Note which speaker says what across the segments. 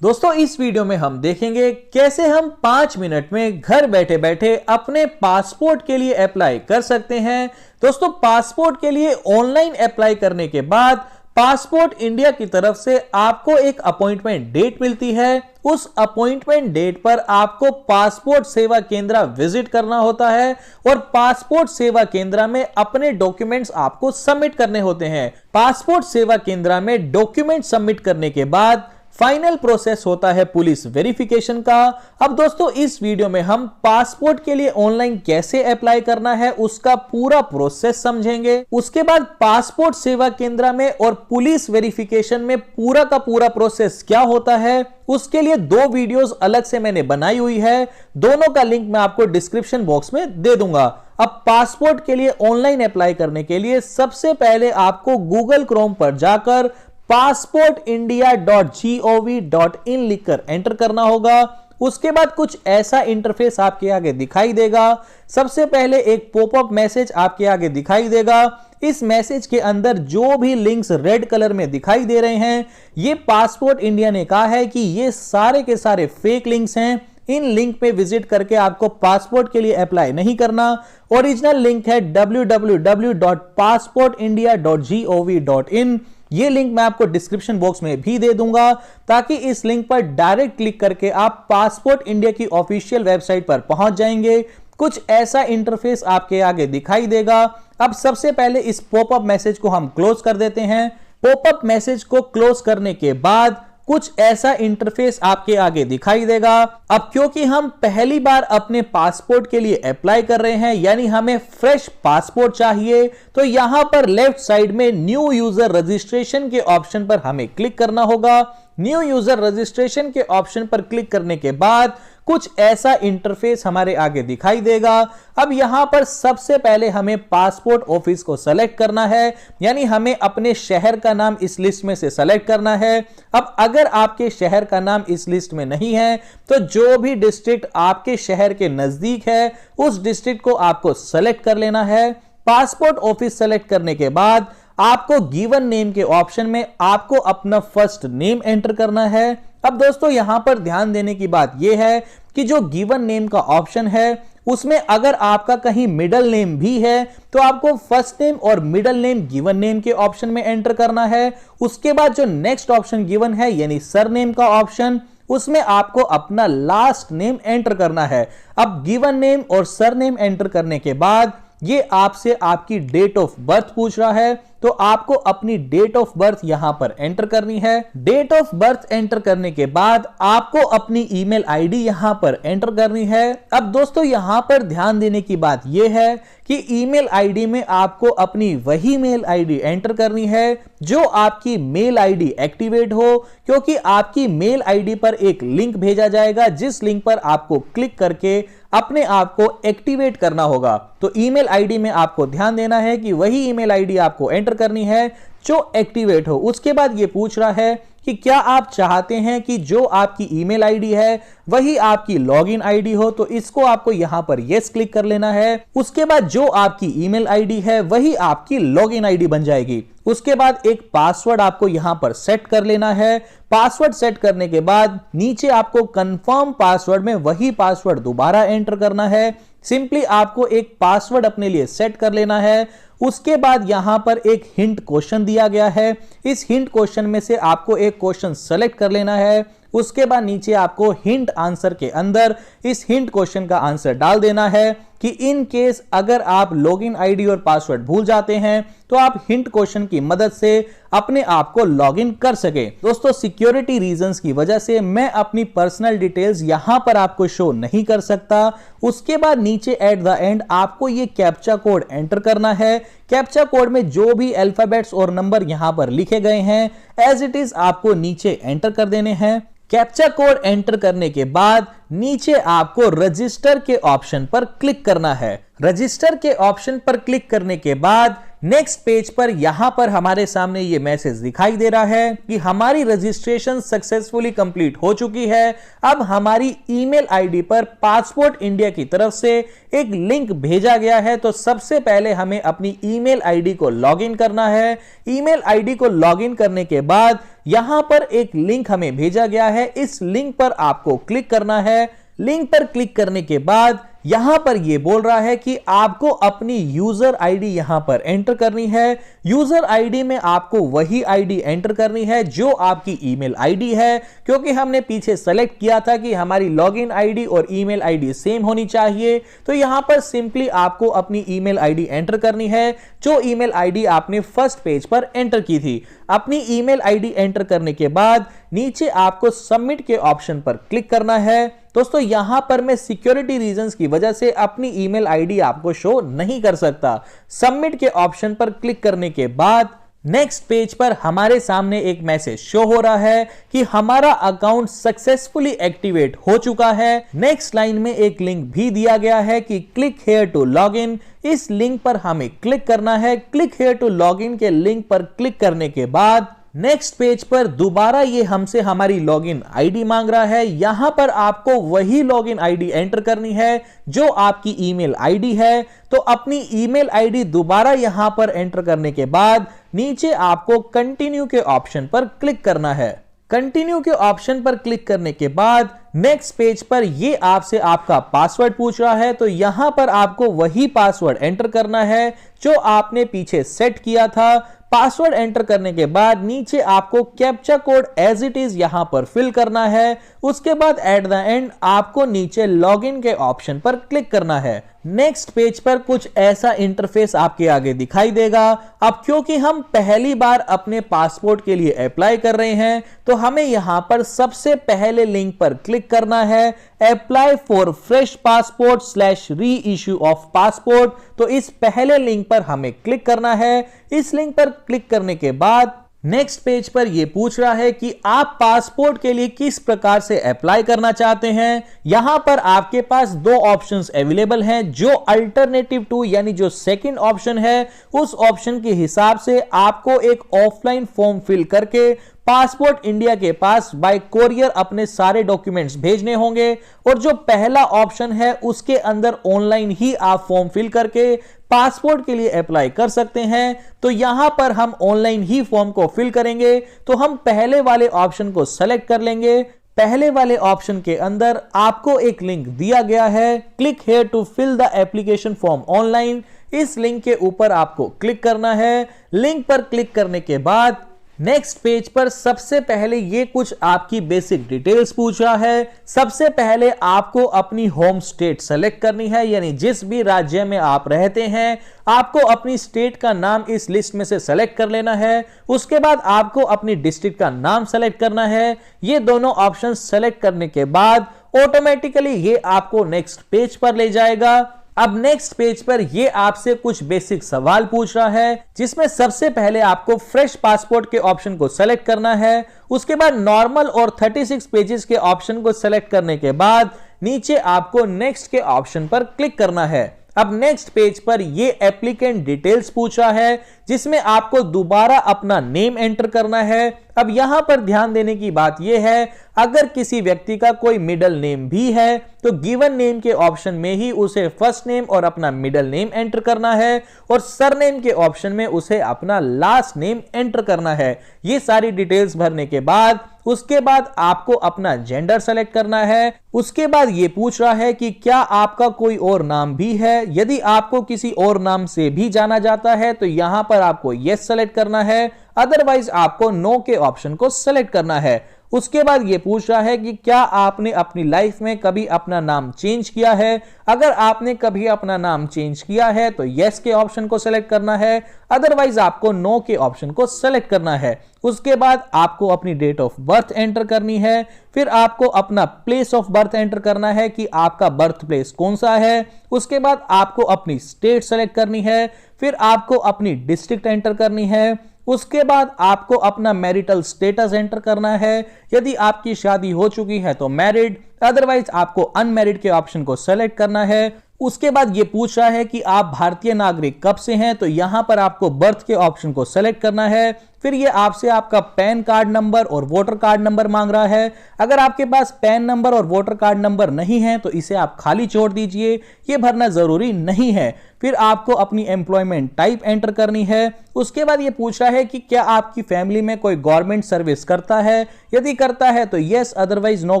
Speaker 1: दोस्तों इस वीडियो में हम देखेंगे कैसे हम 5 मिनट में घर बैठे बैठे अपने पासपोर्ट के लिए अप्लाई कर सकते हैं। दोस्तों पासपोर्ट के लिए ऑनलाइन अप्लाई करने के बाद पासपोर्ट इंडिया की तरफ से आपको एक अपॉइंटमेंट डेट मिलती है। उस अपॉइंटमेंट डेट पर आपको पासपोर्ट सेवा केंद्र विजिट करना होता है और पासपोर्ट सेवा केंद्र में अपने डॉक्यूमेंट्स आपको सबमिट करने होते हैं। पासपोर्ट सेवा केंद्र में डॉक्यूमेंट सबमिट करने के बाद फाइनल प्रोसेस होता है पुलिस वेरिफिकेशन का। अब दोस्तों इस वीडियो में हम पासपोर्ट के लिए ऑनलाइन कैसे अप्लाई करना है उसका पूरा प्रोसेस समझेंगे। उसके बाद पासपोर्ट सेवा केंद्र में और पुलिस वेरिफिकेशन में पूरा का पूरा प्रोसेस क्या होता है उसके लिए 2 वीडियोस अलग से मैंने बनाई हुई है। दोनों का लिंक मैं आपको डिस्क्रिप्शन बॉक्स में दे दूंगा। अब पासपोर्ट के लिए ऑनलाइन अप्लाई करने के लिए सबसे पहले आपको गूगल क्रोम पर जाकर passportindia.gov.in लिखकर एंटर करना होगा। उसके बाद कुछ ऐसा इंटरफेस आपके आगे दिखाई देगा। सबसे पहले एक पॉपअप मैसेज आपके आगे दिखाई देगा। इस मैसेज के अंदर जो भी लिंक्स रेड कलर में दिखाई दे रहे हैं, ये पासपोर्ट इंडिया ने कहा है कि ये सारे के सारे फेक लिंक्स हैं। इन लिंक पे विजिट करके आपको पासपोर्ट के लिए अप्लाई नहीं करना। ओरिजिनल लिंक है www.passportindia.gov.in। ये लिंक मैं आपको डिस्क्रिप्शन बॉक्स में भी दे दूंगा ताकि इस लिंक पर डायरेक्ट क्लिक करके आप पासपोर्ट इंडिया की ऑफिशियल वेबसाइट पर पहुंच जाएंगे। कुछ ऐसा इंटरफेस आपके आगे दिखाई देगा। अब सबसे पहले इस पॉपअप मैसेज को हम क्लोज कर देते हैं। पॉपअप मैसेज को क्लोज करने के बाद कुछ ऐसा इंटरफेस आपके आगे दिखाई देगा। अब क्योंकि हम पहली बार अपने पासपोर्ट के लिए अप्लाई कर रहे हैं, यानी हमें फ्रेश पासपोर्ट चाहिए, तो यहां पर लेफ्ट साइड में न्यू यूजर रजिस्ट्रेशन के ऑप्शन पर हमें क्लिक करना होगा। न्यू यूजर रजिस्ट्रेशन के ऑप्शन पर क्लिक करने के बाद कुछ ऐसा इंटरफेस हमारे आगे दिखाई देगा। अब यहां पर सबसे पहले हमें पासपोर्ट ऑफिस को सेलेक्ट करना है, यानी हमें अपने शहर का नाम इस लिस्ट में से सेलेक्ट करना है। अब अगर आपके शहर का नाम इस लिस्ट में नहीं है तो जो भी डिस्ट्रिक्ट आपके शहर के नजदीक है उस डिस्ट्रिक्ट को आपको सेलेक्ट कर लेना है। पासपोर्ट ऑफिस सेलेक्ट करने के बाद आपको गिवन नेम के ऑप्शन में आपको अपना फर्स्ट नेम एंटर करना है। अब दोस्तों यहां पर ध्यान देने की बात यह है कि जो गिवन नेम का ऑप्शन है उसमें अगर आपका कहीं मिडिल नेम भी है तो आपको फर्स्ट नेम और मिडिल नेम गिवन नेम के ऑप्शन में एंटर करना है। उसके बाद जो नेक्स्ट ऑप्शन गिवन है यानी सरनेम का ऑप्शन, उसमें आपको अपना लास्ट नेम एंटर करना है। अब गिवन नेम और सरनेम एंटर करने के बाद ये आपसे आपकी डेट ऑफ बर्थ पूछ रहा है, तो आपको अपनी डेट ऑफ बर्थ यहां पर एंटर करनी है। डेट ऑफ बर्थ एंटर करने के बाद आपको अपनी ईमेल आईडी यहां पर एंटर करनी है। अब दोस्तों यहां पर ध्यान देने की बात यह है कि ईमेल आईडी में आपको अपनी वही मेल आईडी एंटर करनी है जो आपकी मेल आईडी एक्टिवेट हो, क्योंकि आपकी मेल आईडी पर एक लिंक भेजा जाएगा जिस लिंक पर आपको क्लिक करके अपने आप को एक्टिवेट करना होगा। तो ईमेल आईडी में आपको ध्यान देना है कि वही ईमेल आईडी आपको एंटर करनी है जो एक्टिवेट हो। उसके बाद ये पूछ रहा है कि क्या आप चाहते हैं कि जो आपकी ईमेल आईडी है वही आपकी लॉगिन आईडी हो, तो इसको आपको यहां पर यस क्लिक कर लेना है। उसके बाद जो आपकी ईमेल आईडी है वही आपकी लॉगिन आईडी बन जाएगी। उसके बाद एक पासवर्ड आपको यहां पर सेट कर लेना है। पासवर्ड सेट करने के बाद नीचे आपको कंफर्म पासवर्ड में वही पासवर्ड दोबारा एंटर करना है। सिंपली आपको एक पासवर्ड अपने लिए सेट कर लेना है। उसके बाद यहां पर एक हिंट क्वेश्चन दिया गया है। इस हिंट क्वेश्चन में से आपको एक क्वेश्चन सेलेक्ट कर लेना है। उसके बाद नीचे आपको हिंट आंसर के अंदर इस हिंट क्वेश्चन का आंसर डाल देना है कि इन केस अगर आप लॉगिन आईडी और पासवर्ड भूल जाते हैं तो आप हिंट क्वेश्चन की मदद से अपने आप को लॉगिन कर सके। दोस्तों सिक्योरिटी रीजंस की वजह से मैं अपनी पर्सनल डिटेल्स यहां पर आपको शो नहीं कर सकता। उसके बाद नीचे एट द एंड आपको ये कैप्चा कोड एंटर करना है। कैप्चा कोड में जो भी अल्फाबेट्स और नंबर यहां पर लिखे गए हैं एज इट इज आपको नीचे एंटर कर देने हैं। कैप्चा कोड एंटर करने के बाद नीचे आपको रजिस्टर के ऑप्शन पर क्लिक करना है। रजिस्टर के ऑप्शन पर क्लिक करने के बाद नेक्स्ट पेज पर यहां पर हमारे सामने ये मैसेज दिखाई दे रहा है कि हमारी रजिस्ट्रेशन सक्सेसफुली कंप्लीट हो चुकी है। अब हमारी ईमेल आईडी पर पासपोर्ट इंडिया की तरफ से एक लिंक भेजा गया है। तो सबसे पहले हमें अपनी ईमेल आईडी को लॉगिन करना है। ईमेल आईडी को लॉगिन करने के बाद यहां पर एक लिंक हमें भेजा गया है, इस लिंक पर आपको क्लिक करना है। लिंक पर क्लिक करने के बाद यहां पर यह बोल रहा है कि आपको अपनी यूजर आईडी यहां पर एंटर करनी है। यूजर आईडी में आपको वही आईडी एंटर करनी है जो आपकी ईमेल आईडी है, क्योंकि हमने पीछे सेलेक्ट किया था कि हमारी लॉगिन आईडी और ईमेल आईडी सेम होनी चाहिए। तो यहां पर सिंपली आपको अपनी ईमेल आईडी एंटर करनी है जो ईमेल आईडी आपने फर्स्ट पेज पर एंटर की थी। अपनी ईमेल आईडी एंटर करने के बाद नीचे आपको सबमिट के ऑप्शन पर क्लिक करना है। दोस्तों यहां पर मैं सिक्योरिटी रीजंस की वजह से अपनी ईमेल आईडी आपको शो नहीं कर सकता। सबमिट के ऑप्शन पर क्लिक करने के बाद नेक्स्ट पेज पर हमारे सामने एक मैसेज शो हो रहा है कि हमारा अकाउंट सक्सेसफुली एक्टिवेट हो चुका है। नेक्स्ट लाइन में एक लिंक भी दिया गया है कि क्लिक हियर टू लॉगिन। इस लिंक पर हमें क्लिक करना है। क्लिक हियर टू लॉगिन के लिंक पर क्लिक करने के बाद नेक्स्ट पेज पर दोबारा ये हमसे हमारी लॉगिन आईडी मांग रहा है। यहां पर आपको वही लॉगिन आईडी एंटर करनी है जो आपकी ईमेल आईडी है। तो अपनी ईमेल आईडी दोबारा यहां पर एंटर करने के बाद नीचे आपको कंटिन्यू के ऑप्शन पर क्लिक करना है। कंटिन्यू के ऑप्शन पर क्लिक करने के बाद नेक्स्ट पेज पर ये आपसे आपका पासवर्ड पूछ रहा है। तो यहां पर आपको वही पासवर्ड एंटर करना है जो आपने पीछे सेट किया था। पासवर्ड एंटर करने के बाद नीचे आपको captcha code as it is यहां पर फिल करना है। उसके बाद एट द एंड आपको नीचे लॉगिन के ऑप्शन पर क्लिक करना है। नेक्स्ट पेज पर कुछ ऐसा इंटरफेस आपके आगे दिखाई देगा। अब क्योंकि हम पहली बार अपने पासपोर्ट के लिए अप्लाई कर रहे हैं तो हमें यहां पर सबसे पहले लिंक पर क्लिक करना है, अप्लाई फॉर फ्रेश पासपोर्ट / री इश्यू ऑफ पासपोर्ट। तो इस पहले लिंक पर हमें क्लिक करना है। इस लिंक पर क्लिक करने के बाद नेक्स्ट पेज पर यह पूछ रहा है कि आप पासपोर्ट के लिए किस प्रकार से अप्लाई करना चाहते हैं। यहां पर आपके पास दो ऑप्शंस अवेलेबल हैं। जो अल्टरनेटिव टू यानी जो सेकंड ऑप्शन है उस ऑप्शन के हिसाब से आपको एक ऑफलाइन फॉर्म फिल करके पासपोर्ट इंडिया के पास बाय कोरियर अपने सारे डॉक्यूमेंट्स भेजने होंगे। और जो पहला ऑप्शन है उसके अंदर ऑनलाइन ही आप फॉर्म फिल करके पासपोर्ट के लिए अप्लाई कर सकते हैं। तो यहां पर हम ऑनलाइन ही फॉर्म को फिल करेंगे। तो हम पहले वाले ऑप्शन को सेलेक्ट कर लेंगे। पहले वाले ऑप्शन के अंदर आपको एक लिंक दिया गया है, click here to fill the application form online. इस लिंक के ऊपर आपको क्लिक करना है। लिंक पर क्लिक करने के बाद नेक्स्ट पेज पर सबसे पहले ये कुछ आपकी बेसिक डिटेल्स पूछ रहा है। सबसे पहले आपको अपनी होम स्टेट सेलेक्ट करनी है, यानी जिस भी राज्य में आप रहते हैं आपको अपनी स्टेट का नाम इस लिस्ट में से सेलेक्ट कर लेना है। उसके बाद आपको अपनी डिस्ट्रिक्ट का नाम सेलेक्ट करना है। ये दोनों ऑप्शन सेलेक्ट करने के बाद ऑटोमेटिकली ये आपको नेक्स्ट पेज पर ले जाएगा। अब नेक्स्ट पेज पर ये आपसे कुछ बेसिक सवाल पूछ रहा है, जिसमें सबसे पहले आपको फ्रेश पासपोर्ट के ऑप्शन को सेलेक्ट करना है। उसके बाद नॉर्मल और 36 पेजेस के ऑप्शन को सेलेक्ट करने के बाद नीचे आपको नेक्स्ट के ऑप्शन पर क्लिक करना है। अब नेक्स्ट पेज पर ये एप्लीकेंट डिटेल्स पूछ रहा है, जिसमें आपको दोबारा अपना नेम एंटर करना है। अब यहां पर ध्यान देने की बात यह है, अगर किसी व्यक्ति का कोई मिडिल नेम भी है तो गिवन नेम के ऑप्शन में ही उसे फर्स्ट नेम और अपना मिडिल नेम एंटर करना है और सरनेम के ऑप्शन में उसे अपना लास्ट नेम एंटर करना है। ये सारी डिटेल्स भरने के बाद उसके बाद आपको अपना जेंडर सेलेक्ट करना है। उसके बाद ये पूछ रहा है कि क्या आपका कोई और नाम भी है। यदि आपको किसी और नाम से भी जाना जाता है तो यहां पर आपको यस सेलेक्ट करना है, अदरवाइज आपको नो के ऑप्शन को सेलेक्ट करना है। उसके बाद यह पूछ रहा है कि क्या आपने अपनी लाइफ में कभी अपना नाम चेंज किया है। अगर आपने कभी अपना नाम चेंज किया है तो यस के ऑप्शन को सेलेक्ट करना है, अदरवाइज आपको नो के ऑप्शन को सेलेक्ट करना है। उसके बाद आपको अपनी डेट ऑफ बर्थ एंटर करनी है। फिर आपको अपना प्लेस ऑफ बर्थ एंटर करना है कि आपका बर्थ प्लेस कौन सा है। उसके बाद आपको अपनी स्टेट सेलेक्ट करनी है। फिर आपको अपनी डिस्ट्रिक्ट एंटर करनी है। उसके बाद आपको अपना मैरिटल स्टेटस एंटर करना है। यदि आपकी शादी हो चुकी है तो मैरिड, अदरवाइज आपको अनमैरिड के ऑप्शन को सेलेक्ट करना है। उसके बाद ये पूछ रहा है कि आप भारतीय नागरिक कब से हैं, तो यहां पर आपको बर्थ के ऑप्शन को सेलेक्ट करना है। फिर ये आपसे आपका पैन कार्ड नंबर और वोटर कार्ड नंबर मांग रहा है। अगर आपके पास पैन नंबर और वोटर कार्ड नंबर नहीं है तो इसे आप खाली छोड़ दीजिए, ये भरना जरूरी नहीं है। फिर आपको अपनी एम्प्लॉयमेंट टाइप एंटर करनी है। उसके बाद ये पूछ रहा है कि क्या आपकी फैमिली में कोई गवर्नमेंट सर्विस करता है, यदि करता है तो यस, अदरवाइज नो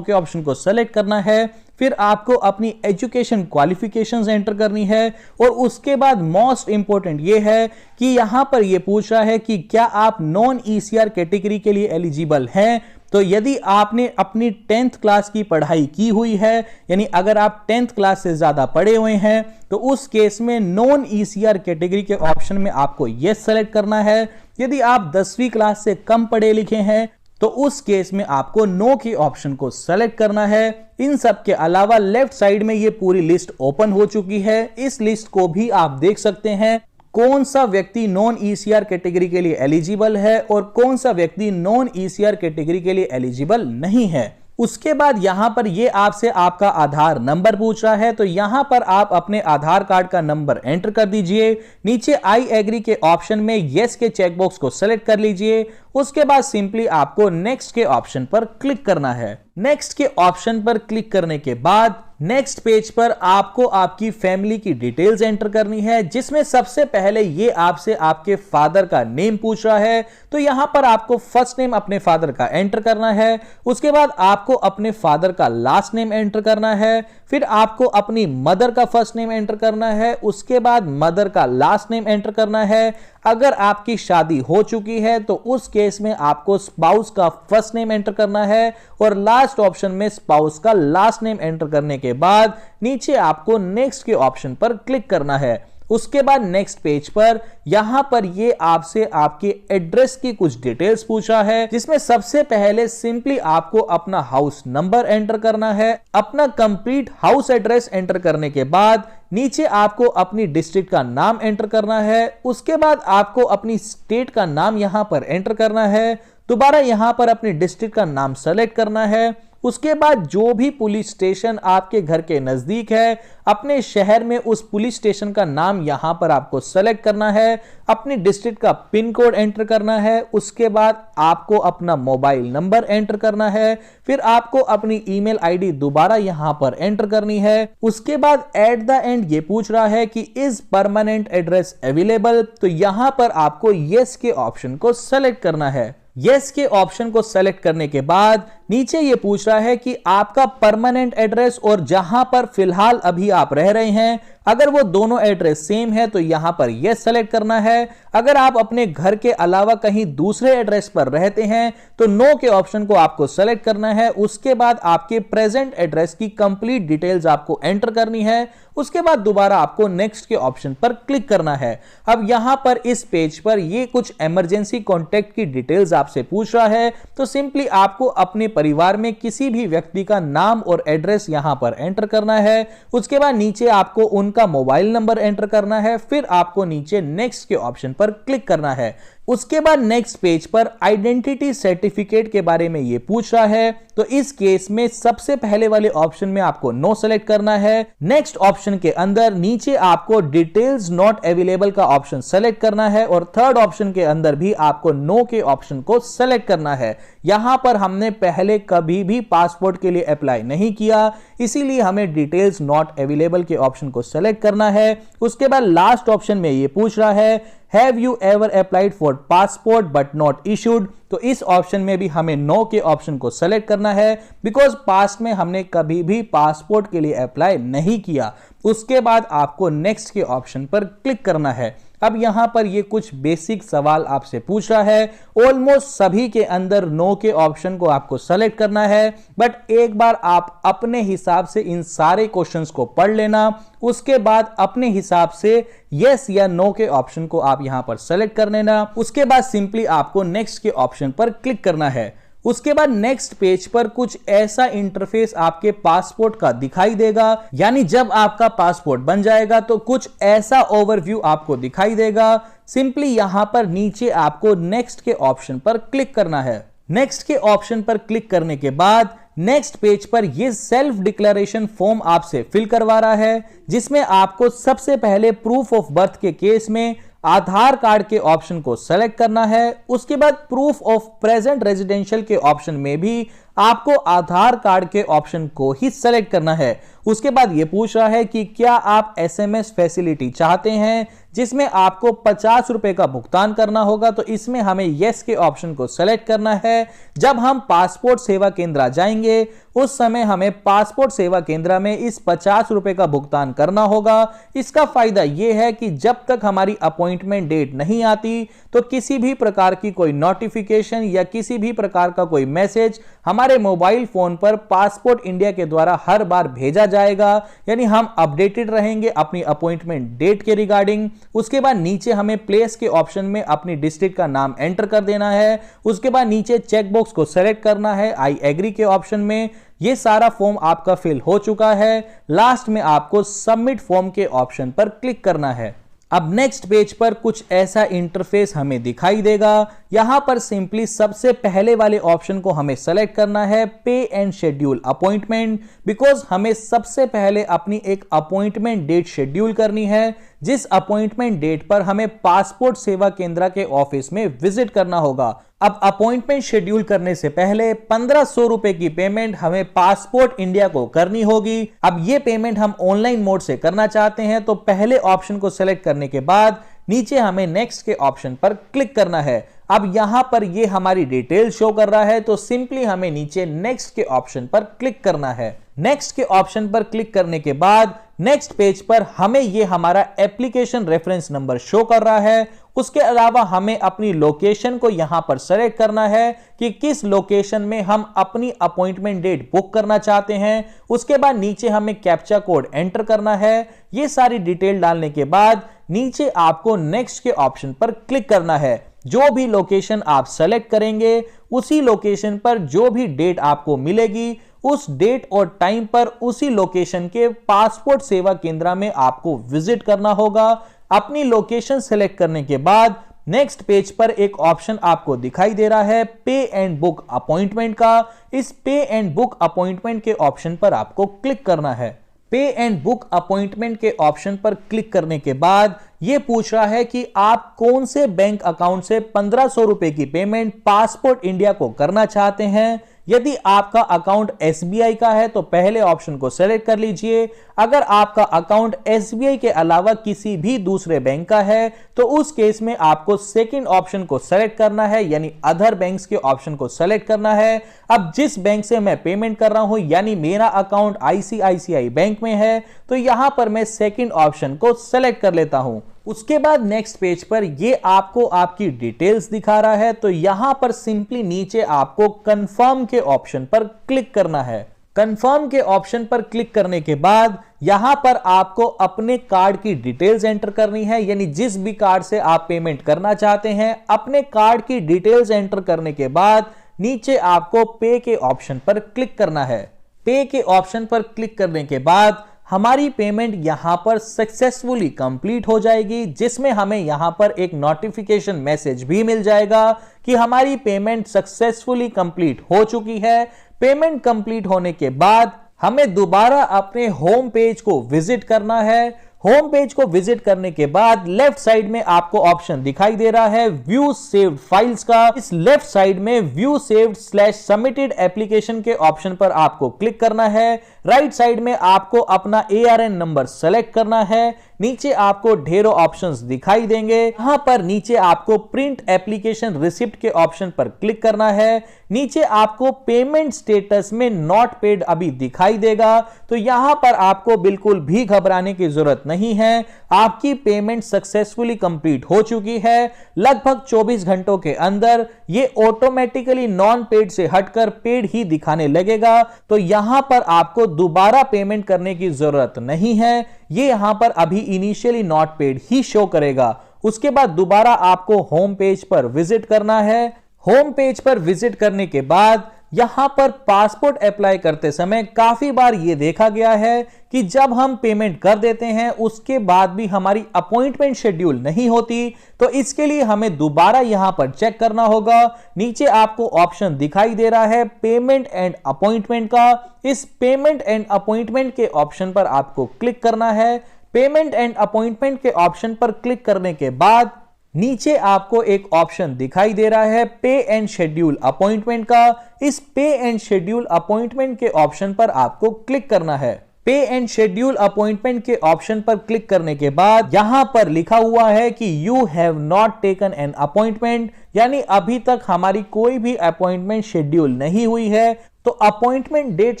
Speaker 1: के ऑप्शन को सेलेक्ट करना है। फिर आपको अपनी एजुकेशन क्वालिफिकेशंस एंटर करनी है और उसके बाद मोस्ट इंपॉर्टेंट ये है कि यहां पर ये पूछ रहा है कि क्या आप नॉन ईसीआर कैटेगरी के लिए एलिजिबल हैं। तो यदि आपने अपनी 10th क्लास की पढ़ाई की हुई है, यानी अगर आप 10th क्लास से ज्यादा पढ़े हुए हैं, तो उस केस में नॉन ईसीआर कैटेगरी के ऑप्शन में आपको यस सेलेक्ट करना है। यदि आप 10वीं क्लास से कम पढ़े लिखे हैं तो उस केस में आपको नो के ऑप्शन को सेलेक्ट करना है। इन सब के अलावा लेफ्ट साइड में ये पूरी लिस्ट ओपन हो चुकी है। इस लिस्ट को भी आप देख सकते हैं कौन सा व्यक्ति नॉन ईसीआर कैटेगरी के लिए एलिजिबल है और कौन सा व्यक्ति नॉन ईसीआर कैटेगरी के लिए एलिजिबल नहीं है। उसके बाद यहां पर ये आपसे आपका आधार नंबर पूछ रहा है, तो यहां पर आप अपने आधार कार्ड का नंबर एंटर कर दीजिए। नीचे आई एग्री के ऑप्शन में यस के चेकबॉक्स को सेलेक्ट कर लीजिए। उसके बाद सिंपली आपको नेक्स्ट के ऑप्शन पर क्लिक करना है। नेक्स्ट के ऑप्शन पर क्लिक करने के बाद नेक्स्ट पेज पर आपको आपकी फैमिली की डिटेल्स एंटर करनी है, जिसमें सबसे पहले ये आपसे आपके फादर का नेम पूछ रहा है। तो यहां पर आपको फर्स्ट नेम अपने फादर का एंटर करना है। उसके बाद आपको अपने फादर का लास्ट नेम एंटर करना है। फिर आपको अपनी मदर का फर्स्ट नेम एंटर करना है। उसके बाद मदर का लास्ट नेम एंटर करना है। अगर आपकी शादी हो चुकी है तो उस केस में आपको स्पाउस का फर्स्ट नेम एंटर करना है और लास्ट ऑप्शन में स्पाउस का लास्ट नेम एंटर करने के बाद नीचे आपको नेक्स्ट के ऑप्शन पर क्लिक करना है। उसके बाद नेक्स्ट पेज पर यहां पर ये आपसे आपके एड्रेस की कुछ डिटेल्स पूछा है, जिसमें सबसे पहले सिंपली आपको अपना हाउस नंबर एंटर करना है। अपना कंप्लीट हाउस एड्रेस एंटर करने के बाद नीचे आपको अपनी डिस्ट्रिक्ट का नाम एंटर करना है। उसके बाद आपको अपनी स्टेट का नाम यहां पर एंटर करना है। दोबारा यहां पर अपनी डिस्ट्रिक्ट का नाम सेलेक्ट करना है। उसके बाद जो भी पुलिस स्टेशन आपके घर के नजदीक है, अपने शहर में उस पुलिस स्टेशन का नाम यहां पर आपको सेलेक्ट करना है। अपनी डिस्ट्रिक्ट का पिन कोड एंटर करना है। उसके बाद आपको अपना मोबाइल नंबर एंटर करना है। फिर आपको अपनी ईमेल आईडी दोबारा यहां पर एंटर करनी है। उसके बाद एट द एंड ये पूछ रहा है कि इज परमानेंट एड्रेस अवेलेबल, तो यहां पर आपको यस के ऑप्शन को सेलेक्ट करना है। यस के ऑप्शन को सेलेक्ट करने के बाद नीचे ये पूछ रहा है कि आपका परमानेंट एड्रेस और जहां पर फिलहाल अभी आप रह रहे हैं, अगर वो दोनों एड्रेस सेम है तो यहां पर यस सेलेक्ट करना है। अगर आप अपने घर के अलावा कहीं दूसरे एड्रेस पर रहते हैं तो नो के ऑप्शन को आपको सेलेक्ट करना है। उसके बाद आपके प्रेजेंट एड्रेस की कंप्लीट डिटेल्स आपको एंटर करनी है। उसके बाद दोबारा आपको नेक्स्ट के ऑप्शन पर क्लिक करना है। अब यहां पर इस पेज पर ये कुछ इमरजेंसी कॉन्टैक्ट की डिटेल्स आपसे पूछ रहा है, तो सिंपली आपको अपने परिवार में किसी भी व्यक्ति का नाम और एड्रेस यहां पर एंटर करना है। उसके बाद नीचे आपको उनका मोबाइल नंबर एंटर करना है। फिर आपको नीचे नेक्स्ट के ऑप्शन पर क्लिक करना है। उसके बाद नेक्स्ट पेज पर आइडेंटिटी सर्टिफिकेट के बारे में यह पूछ रहा है, तो इस केस में सबसे पहले वाले ऑप्शन में आपको नो सेलेक्ट करना है। नेक्स्ट ऑप्शन के अंदर नीचे आपको डिटेल्स नॉट अवेलेबल का ऑप्शन सेलेक्ट करना है और थर्ड ऑप्शन के अंदर भी आपको नो के ऑप्शन को सेलेक्ट करना है। यहां पर हमने पहले कभी भी पासपोर्ट के लिए अप्लाई नहीं किया, इसीलिए हमें डिटेल्स नॉट अवेलेबल के ऑप्शन को सेलेक्ट करना है। उसके बाद लास्ट ऑप्शन में यह पूछ रहा है Have you ever applied for passport but not issued? तो इस ऑप्शन में भी हमें नो के ऑप्शन को सेलेक्ट करना है, बिकॉज पास्ट में हमने कभी भी पासपोर्ट के लिए अप्लाई नहीं किया। उसके बाद आपको नेक्स्ट के ऑप्शन पर क्लिक करना है। अब यहां पर ये कुछ बेसिक सवाल आपसे पूछ रहा है। ऑलमोस्ट सभी के अंदर नो के ऑप्शन को आपको सेलेक्ट करना है, बट एक बार आप अपने हिसाब से इन सारे क्वेश्चंस को पढ़ लेना। उसके बाद अपने हिसाब से यस या नो के ऑप्शन को आप यहां पर सेलेक्ट कर लेना। उसके बाद सिंपली आपको नेक्स्ट के ऑप्शन पर क्लिक करना है। उसके बाद नेक्स्ट पेज पर कुछ ऐसा इंटरफेस आपके पासपोर्ट का दिखाई देगा, यानी जब आपका पासपोर्ट बन जाएगा तो कुछ ऐसा ओवरव्यू आपको दिखाई देगा। सिंपली यहां पर नीचे आपको नेक्स्ट के ऑप्शन पर क्लिक करना है। नेक्स्ट के ऑप्शन पर क्लिक करने के बाद नेक्स्ट पेज पर यह सेल्फ डिक्लेरेशन फॉर्म आपसे फिल करवा रहा है, जिसमें आपको सबसे पहले प्रूफ ऑफ बर्थ के केस में आधार कार्ड के ऑप्शन को सेलेक्ट करना है। उसके बाद प्रूफ ऑफ प्रेजेंट रेजिडेंशियल के ऑप्शन में भी आपको आधार कार्ड के ऑप्शन को ही सेलेक्ट करना है। उसके बाद यह पूछ रहा है कि क्या आप एसएमएस फैसिलिटी चाहते हैं, जिसमें आपको 50 रुपए का भुगतान करना होगा, तो इसमें हमें यस के ऑप्शन को सेलेक्ट करना है। जब हम पासपोर्ट सेवा केंद्र जाएंगे उस समय हमें पासपोर्ट सेवा केंद्र में इस 50 रुपए का भुगतान करना होगा। इसका फायदा यह है कि जब तक हमारी अपॉइंटमेंट डेट नहीं आती तो किसी भी प्रकार की कोई नोटिफिकेशन या किसी भी प्रकार का कोई मैसेज हमारे मोबाइल फोन पर पासपोर्ट इंडिया के द्वारा हर बार भेजा जाएगा, यानी हम अपडेटेड रहेंगे अपनी अपॉइंटमेंट डेट के रिगार्डिंग। उसके बाद नीचे हमें प्लेस के ऑप्शन में अपनी डिस्ट्रिक्ट का नाम एंटर कर देना है। उसके बाद नीचे चेक बॉक्स को सेलेक्ट करना है आई एग्री के ऑप्शन में। यह सारा फॉर्म आपका फिल हो चुका है। लास्ट में आपको सबमिट फॉर्म के ऑप्शन पर क्लिक करना है। अब नेक्स्ट पेज पर कुछ ऐसा इंटरफेस हमें दिखाई देगा। यहां पर सिंपली सबसे पहले वाले ऑप्शन को हमें सेलेक्ट करना है पे एंड शेड्यूल अपॉइंटमेंट, बिकॉज हमें सबसे पहले अपनी एक अपॉइंटमेंट डेट शेड्यूल करनी है, जिस अपॉइंटमेंट डेट पर हमें पासपोर्ट सेवा केंद्र के ऑफिस में विजिट करना होगा। अब अपॉइंटमेंट शेड्यूल करने से पहले 1500 रुपए की पेमेंट हमें पासपोर्ट इंडिया को करनी होगी। अब यह पेमेंट हम ऑनलाइन मोड से करना चाहते हैं, तो पहले ऑप्शन को सेलेक्ट करने के बाद नीचे हमें नेक्स्ट के ऑप्शन पर क्लिक करना है। अब यहां पर यह हमारी डिटेल शो कर रहा है, तो सिंपली हमें नीचे नेक्स्ट के ऑप्शन पर क्लिक करना है। नेक्स्ट के ऑप्शन पर क्लिक करने के बाद नेक्स्ट पेज पर हमें यह हमारा एप्लीकेशन रेफरेंस नंबर शो कर रहा है। उसके अलावा हमें अपनी लोकेशन को यहां पर सेलेक्ट करना है कि किस लोकेशन में हम अपनी अपॉइंटमेंट डेट बुक करना चाहते हैं। उसके बाद नीचे हमें कैप्चा कोड एंटर करना है। यह सारी डिटेल डालने के बाद नीचे आपको नेक्स्ट के ऑप्शन पर क्लिक करना है। जो भी लोकेशन आप सेलेक्ट करेंगे उसी लोकेशन पर जो भी डेट आपको मिलेगी उस डेट और टाइम पर उसी लोकेशन के पासपोर्ट सेवा केंद्र में आपको विजिट करना होगा। अपनी लोकेशन सेलेक्ट करने के बाद नेक्स्ट पेज पर एक ऑप्शन आपको दिखाई दे रहा है पे एंड बुक अपॉइंटमेंट का। इस पे एंड बुक अपॉइंटमेंट के ऑप्शन पर आपको क्लिक करना है। पे एंड बुक अपॉइंटमेंट के ऑप्शन पर क्लिक करने के बाद यह पूछ रहा है कि आप कौन से बैंक अकाउंट से 1500 रुपए की पेमेंट पासपोर्ट इंडिया को करना चाहते हैं। यदि आपका अकाउंट एसबीआई का है तो पहले ऑप्शन को सेलेक्ट कर लीजिए। अगर आपका अकाउंट एसबीआई के अलावा किसी भी दूसरे बैंक का है तो उस केस में आपको सेकंड ऑप्शन को सेलेक्ट करना है, यानी अदर बैंक्स के ऑप्शन को सेलेक्ट करना है। अब जिस बैंक से मैं पेमेंट कर रहा हूं, यानी मेरा अकाउंट आईसीआईसीआई बैंक में है, तो यहां पर मैं सेकंड ऑप्शन को सेलेक्ट कर लेता हूं। उसके बाद नेक्स्ट पेज पर ये आपको आपकी डिटेल्स दिखा रहा है, तो यहां पर सिंपली नीचे आपको कंफर्म के ऑप्शन पर क्लिक करना है। कंफर्म के ऑप्शन पर क्लिक करने के बाद यहां पर आपको अपने कार्ड की डिटेल्स एंटर करनी है, यानी जिस भी कार्ड से आप पेमेंट करना चाहते हैं अपने कार्ड की डिटेल्स एंटर करने के बाद नीचे आपको पे के ऑप्शन पर क्लिक करना है। पे के ऑप्शन पर क्लिक करने के बाद हमारी पेमेंट यहां पर सक्सेसफुली कंप्लीट हो जाएगी, जिसमें हमें यहां पर एक नोटिफिकेशन मैसेज भी मिल जाएगा कि हमारी पेमेंट सक्सेसफुली कंप्लीट हो चुकी है। पेमेंट कंप्लीट होने के बाद हमें दोबारा अपने होम पेज को विजिट करना है। होम पेज को विजिट करने के बाद लेफ्ट साइड में आपको ऑप्शन दिखाई दे रहा है व्यू सेव्ड फाइल्स का। इस लेफ्ट साइड में व्यू सेव्ड / सबमिटेड एप्लीकेशन के ऑप्शन पर आपको क्लिक करना है। राइट साइड में आपको अपना ARN नंबर सेलेक्ट करना है। नीचे आपको ढेरों ऑप्शंस दिखाई देंगे। यहां पर नीचे आपको प्रिंट एप्लीकेशन रिसिप्ट के ऑप्शन पर क्लिक करना है। नीचे आपको पेमेंट स्टेटस में नॉट पेड अभी दिखाई देगा, तो यहां पर आपको बिल्कुल भी घबराने की जरूरत नहीं है। आपकी पेमेंट सक्सेसफुली कंप्लीट हो चुकी है। लगभग 24 घंटों के अंदर ये ऑटोमेटिकली नॉन पेड से हटकर पेड ही दिखाने लगेगा, तो यहां पर आपको दोबारा पेमेंट करने की जरूरत नहीं है। ये यहां पर अभी initially not paid he show करेगा। उसके बाद दोबारा आपको होम पेज पर विजिट करना है। होम पेज पर विजिट करने के बाद यहां पर पासपोर्ट अप्लाई करते समय काफी बार यह देखा गया है कि जब हम पेमेंट कर देते हैं उसके बाद भी हमारी अपॉइंटमेंट शेड्यूल नहीं होती, तो इसके लिए हमें दोबारा यहां पर चेक करना होगा। नीचे आपको ऑप्शन दिखाई दे रहा है पेमेंट एंड अपॉइंटमेंट का। इस पेमेंट एंड अपॉइंटमेंट के ऑप्शन पर आपको क्लिक करना है। पेमेंट एंड अपॉइंटमेंट के ऑप्शन पर क्लिक करने के बाद नीचे आपको एक ऑप्शन दिखाई दे रहा है पे एंड शेड्यूल अपॉइंटमेंट का। इस पे एंड शेड्यूल अपॉइंटमेंट के ऑप्शन पर आपको क्लिक करना है। पे एंड शेड्यूल अपॉइंटमेंट के ऑप्शन पर क्लिक करने के बाद यहां पर लिखा हुआ है कि you have not taken an appointment, यानी अभी तक हमारी कोई भी अपॉइंटमेंट शेड्यूल नहीं हुई है। तो अपॉइंटमेंट डेट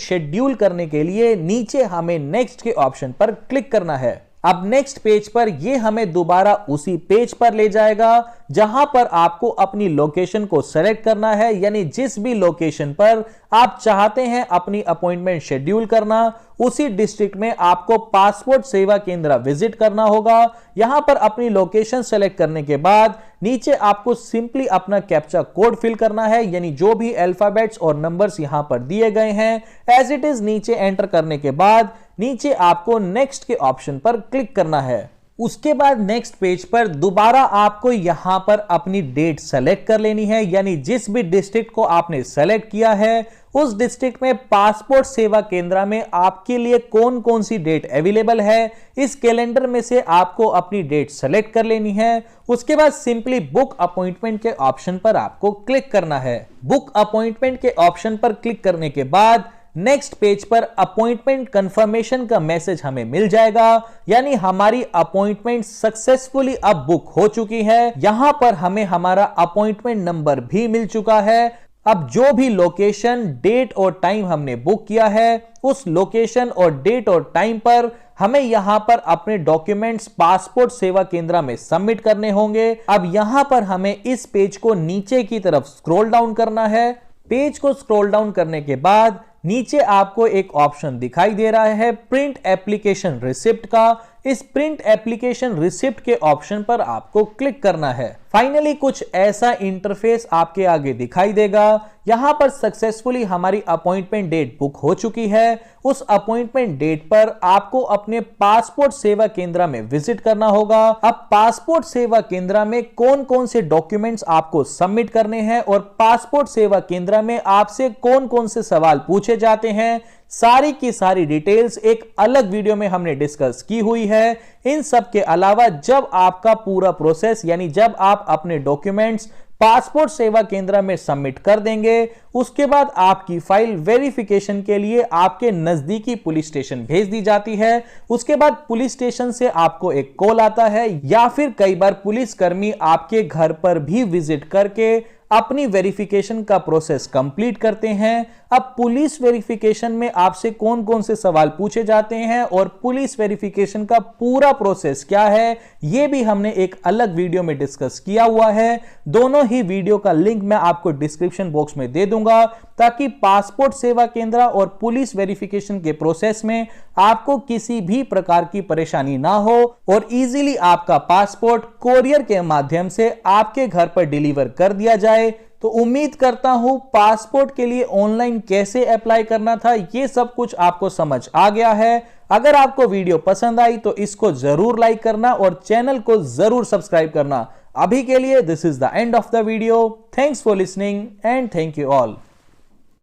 Speaker 1: शेड्यूल करने के लिए नीचे हमें नेक्स्ट के ऑप्शन पर क्लिक करना है। अब नेक्स्ट पेज पर यह हमें दोबारा उसी पेज पर ले जाएगा जहां पर आपको अपनी लोकेशन को सेलेक्ट करना है, यानी जिस भी लोकेशन पर आप चाहते हैं अपनी अपॉइंटमेंट शेड्यूल करना, उसी डिस्ट्रिक्ट में आपको पासपोर्ट सेवा केंद्र विजिट करना होगा। यहां पर अपनी लोकेशन सेलेक्ट करने के बाद नीचे आपको सिंपली अपना कैप्चा कोड फिल करना है, यानी जो भी अल्फाबेट्स और नंबर्स यहां पर दिए गए हैं एज इट इज नीचे एंटर करने के बाद नीचे आपको नेक्स्ट के ऑप्शन पर क्लिक करना है। उसके बाद नेक्स्ट पेज पर दोबारा आपको यहां पर अपनी डेट सेलेक्ट कर लेनी है, यानी जिस भी डिस्ट्रिक्ट को आपने सेलेक्ट किया है उस डिस्ट्रिक्ट में पासपोर्ट सेवा केंद्र में आपके लिए कौन कौन सी डेट अवेलेबल है, इस कैलेंडर में से आपको अपनी डेट सेलेक्ट कर लेनी है। उसके बाद सिंपली बुक अपॉइंटमेंट के ऑप्शन पर आपको क्लिक करना है। बुक अपॉइंटमेंट के ऑप्शन पर क्लिक करने के बाद नेक्स्ट पेज पर अपॉइंटमेंट कंफर्मेशन का मैसेज हमें मिल जाएगा, यानी हमारी अपॉइंटमेंट सक्सेसफुली अब बुक हो चुकी है। यहां पर हमें हमारा अपॉइंटमेंट नंबर भी मिल चुका है। अब जो भी लोकेशन, डेट और टाइम हमने बुक किया है उस लोकेशन और डेट और टाइम पर हमें यहां पर अपने डॉक्यूमेंट्स पासपोर्ट सेवा केंद्र में सबमिट करने होंगे। अब यहां पर हमें इस पेज को नीचे की तरफ स्क्रॉल डाउन करना है। पेज को स्क्रॉल डाउन करने के बाद नीचे आपको एक ऑप्शन दिखाई दे रहा है प्रिंट एप्लीकेशन रिसिप्ट का। इस प्रिंट एप्लीकेशन रिसिप्ट के ऑप्शन पर आपको क्लिक करना है। फाइनली कुछ ऐसा इंटरफेस आपके आगे दिखाई देगा। यहां पर सक्सेसफुली हमारी अपॉइंटमेंट डेट बुक हो चुकी है। उस अपॉइंटमेंट डेट पर आपको अपने पासपोर्ट सेवा केंद्र में विजिट करना होगा। अब पासपोर्ट सेवा केंद्र में कौन कौन से डॉक्यूमेंट्स आपको सबमिट करने हैं और पासपोर्ट सेवा केंद्र में आपसे कौन कौन से सवाल पूछे जाते हैं, सारी की सारी डिटेल्स एक अलग वीडियो में हमने डिस्कस की हुई है। इन सब के अलावा जब आपका पूरा प्रोसेस, यानी जब आप अपने डॉक्यूमेंट्स पासपोर्ट सेवा केंद्र में सबमिट कर देंगे, उसके बाद आपकी फाइल वेरिफिकेशन के लिए आपके नजदीकी पुलिस स्टेशन भेज दी जाती है। उसके बाद पुलिस स्टेशन से आपको एक कॉल आता है या फिर कई बार पुलिसकर्मी आपके घर पर भी विजिट करके अपनी वेरिफिकेशन का प्रोसेस कंप्लीट करते हैं। अब पुलिस वेरिफिकेशन में आपसे कौन कौन से सवाल पूछे जाते हैं और पुलिस वेरिफिकेशन का पूरा प्रोसेस क्या है, यह भी हमने एक अलग वीडियो में डिस्कस किया हुआ है। दोनों ही वीडियो का लिंक मैं आपको डिस्क्रिप्शन बॉक्स में दे दूंगा, ताकि पासपोर्ट सेवा केंद्र और पुलिस वेरिफिकेशन के प्रोसेस में आपको किसी भी प्रकार की परेशानी ना हो और इजीली आपका पासपोर्ट कोरियर के माध्यम से आपके घर पर डिलीवर कर दिया जाए। तो उम्मीद करता हूं पासपोर्ट के लिए ऑनलाइन कैसे अप्लाई करना था ये सब कुछ आपको समझ आ गया है। अगर आपको वीडियो पसंद आई तो इसको जरूर लाइक करना और चैनल को जरूर सब्सक्राइब करना। अभी के लिए this is the end of the video. Thanks for listening and thank you all.